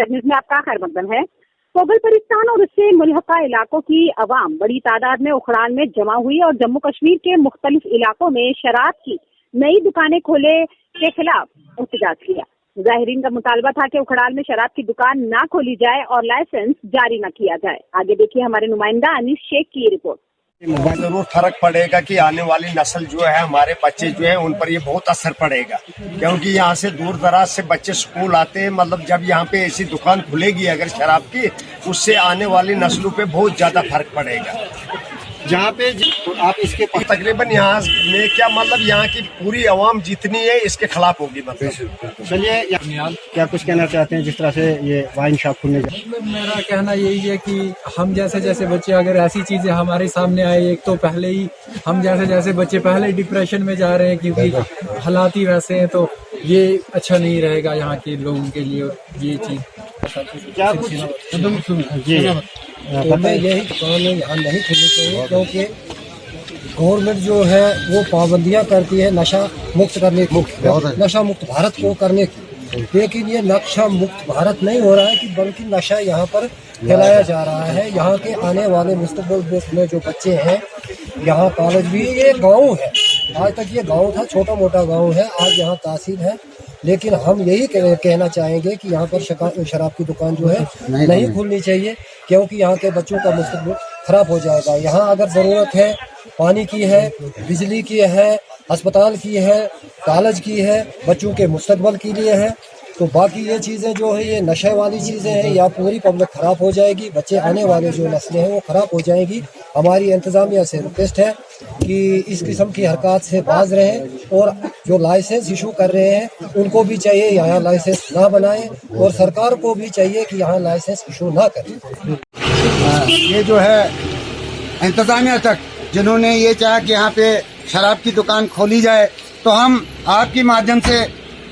News में आपका खैर मकदम है। कोगलपरिस्तान और उससे मुल्हका इलाकों की अवाम बड़ी तादाद में उखड़ाल में जमा हुई और जम्मू कश्मीर के मुख्तलिफ इलाकों में शराब की नई दुकानें खोले के खिलाफ एहतजाज किया। जाहिरीन का मुतालबा था कि उखड़ाल में शराब की दुकान ना खोली जाए और लाइसेंस जारी न किया जाए। आगे देखिए हमारे नुमाइंदा अनीस शेख की रिपोर्ट। जरूर फर्क पड़ेगा कि आने वाली नस्ल जो है, हमारे बच्चे जो है, उन पर ये बहुत असर पड़ेगा, क्योंकि यहाँ से दूर दराज से बच्चे स्कूल आते हैं। मतलब जब यहाँ पे ऐसी दुकान खुलेगी अगर शराब की, उससे आने वाली नस्लों पे बहुत ज्यादा फर्क पड़ेगा। जहाँ पे तो आप इसके तकरीबन यहाँ में क्या मतलब यहाँ की पूरी आवाम जितनी है इसके खिलाफ होगी। मतलब चलिए क्या कुछ कहना चाहते हैं जिस तरह से ये वाइन शॉप खुलने जाए? मेरा कहना यही है कि हम जैसे जैसे बच्चे, अगर ऐसी चीजें हमारे सामने आए, एक तो पहले ही हम जैसे जैसे बच्चे पहले डिप्रेशन में जा रहे हैं क्योंकि हालात ही वैसे हैं, तो ये अच्छा नहीं रहेगा यहाँ के लोगों के लिए। और ये चीज क्या कुछ तो मैं यही दुकान यहाँ नहीं खुलनी चाहिए, क्योंकि गवर्नमेंट जो है वो पाबंदियाँ करती है नशा मुक्त करने की, नशा मुक्त भारत को करने की। लेकिन ये नशा मुक्त भारत नहीं हो रहा है कि बल्कि नशा यहाँ पर फैलाया जा रहा है। यहाँ के आने वाले मुस्तकबिल में जो बच्चे हैं, यहाँ कॉलेज भी, ये गाँव है, आज तक ये गाँव था, छोटा मोटा गाँव है, आज यहाँ तहसील है। लेकिन हम यही कहना चाहेंगे कि यहाँ पर शराब की दुकान जो है नहीं खुलनी चाहिए, क्योंकि यहाँ के बच्चों का मुस्तकबिल खराब हो जाएगा। यहाँ अगर ज़रूरत है पानी की है, बिजली की है, अस्पताल की है, कॉलेज की है, बच्चों के मुस्तकबिल के लिए है, तो बाकी ये चीज़ें जो है, ये नशे वाली चीज़ें हैं, या पूरी पब्लिक खराब हो जाएगी। बच्चे आने वाले जो नस्लें हैं वो खराब हो जाएगी। हमारी इंतज़ामिया से रिक्वेस्ट है कि इस किस्म की हरकत से बाज रहें, और जो लाइसेंस इशू कर रहे हैं उनको भी चाहिए यहाँ लाइसेंस ना बनाएं, और सरकार को भी चाहिए कि यहाँ लाइसेंस इशू ना करें। ये जो है इंतजामिया तक जिन्होंने ये चाहा कि यहाँ पे शराब की दुकान खोली जाए, तो हम आपके माध्यम से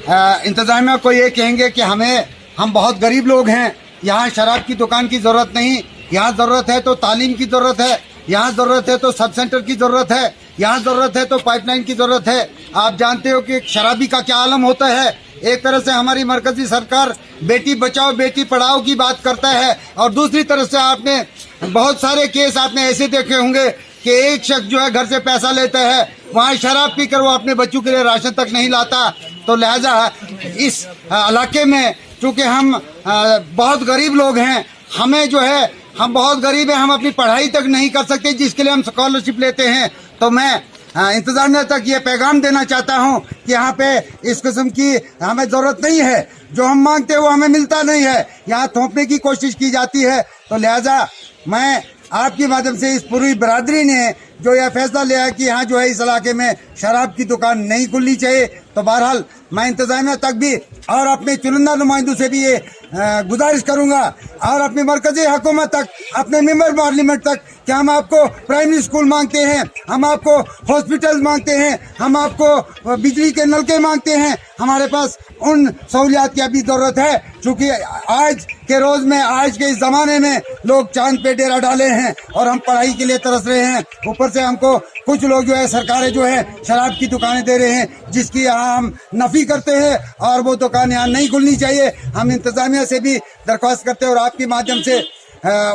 इंतजामिया को ये कहेंगे कि हम बहुत गरीब लोग हैं, यहाँ शराब की दुकान की जरूरत नहीं। यहाँ जरूरत है तो तालीम की जरूरत है, यहाँ जरूरत है तो सब सेंटर की जरूरत है, यहाँ जरूरत है तो पाइपलाइन की जरूरत है। आप जानते हो कि शराबी का क्या आलम होता है। एक तरह से हमारी मरकजी सरकार बेटी बचाओ बेटी पढ़ाओ की बात करता है, और दूसरी तरफ से आपने बहुत सारे केस आपने ऐसे देखे होंगे कि एक शख्स जो है घर से पैसा लेता है, वहाँ शराब पीकर वो अपने बच्चों के लिए राशन तक नहीं लाता। तो लिहाजा इस इलाके में चूँकि हम बहुत गरीब लोग हैं, हमें जो है, हम बहुत गरीब हैं, हम अपनी पढ़ाई तक नहीं कर सकते जिसके लिए हम स्कॉलरशिप लेते हैं। तो मैं इंतजामिया तक ये पैगाम देना चाहता हूँ कि यहाँ पे इस किस्म की हमें जरूरत नहीं है। जो हम मांगते हैं वो हमें मिलता नहीं है, यहाँ थोपने की कोशिश की जाती है। तो लिहाजा मैं आपके माध्यम से इस पूरी बरादरी ने जो यह फैसला लिया है कि यहाँ जो है इस इलाके में शराब की दुकान नहीं खुलनी चाहिए, तो बहरहाल मैं इंतजामिया तक भी और अपने चुनिंदा नुमाइंदों से भी ये गुजारिश करूंगा, और अपनी मरकजी हुकूमत तक, अपने मेंबर पार्लियामेंट तक, कि हम आपको प्राइमरी स्कूल मांगते हैं, हम आपको हॉस्पिटल मांगते हैं, हम आपको बिजली के नलके मांगते हैं। हमारे पास उन सहूलियात की अभी जरूरत है, क्योंकि आज के रोज में, आज के इस जमाने में लोग चांद पे डेरा डाले हैं और हम पढ़ाई के लिए तरस रहे हैं। ऊपर से हमको कुछ लोग जो है, सरकारें जो है शराब की दुकानें दे रहे हैं, जिसकी यहाँ हम नफी करते हैं, और वो दुकान यहाँ नहीं खुलनी चाहिए। हम इंतजामिया से भी दरख्वास्त करते हैं और आपके माध्यम से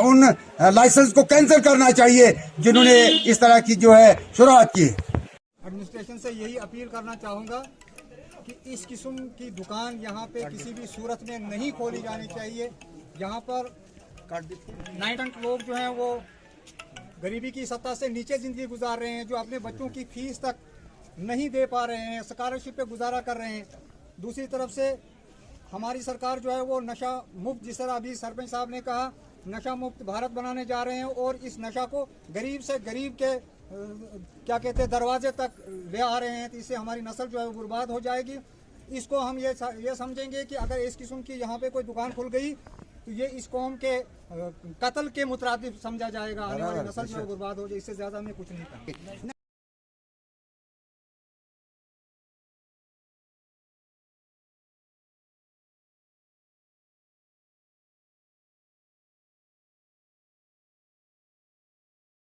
उन लाइसेंस को कैंसिल करना चाहिए जिन्होंने इस तरह की जो है शुरुआत की। एडमिनिस्ट्रेशन से यही अपील करना चाहूँगा कि इस किस्म की दुकान यहाँ पे किसी भी सूरत में नहीं खोली जानी चाहिए। यहाँ पर 90% लोग जो हैं वो गरीबी की सतह से नीचे ज़िंदगी गुजार रहे हैं, जो अपने बच्चों की फीस तक नहीं दे पा रहे हैं, स्कॉलरशिप पे गुजारा कर रहे हैं। दूसरी तरफ से हमारी सरकार जो है वो नशा मुक्त, जिस तरह अभी सरपंच साहब ने कहा, नशा मुक्त भारत बनाने जा रहे हैं, और इस नशा को गरीब से गरीब के क्या कहते हैं दरवाजे तक ले आ रहे हैं। तो इससे हमारी नस्ल जो है वो बर्बाद हो जाएगी। इसको हम ये समझेंगे कि अगर इस किस्म की यहाँ पे कोई दुकान खुल गई तो ये इस कौम के कत्ल के मुतरादिफ समझा जाएगा, आने वाली नस्ल जो है बर्बाद हो जाए। इससे ज़्यादा हमें कुछ नहीं करना।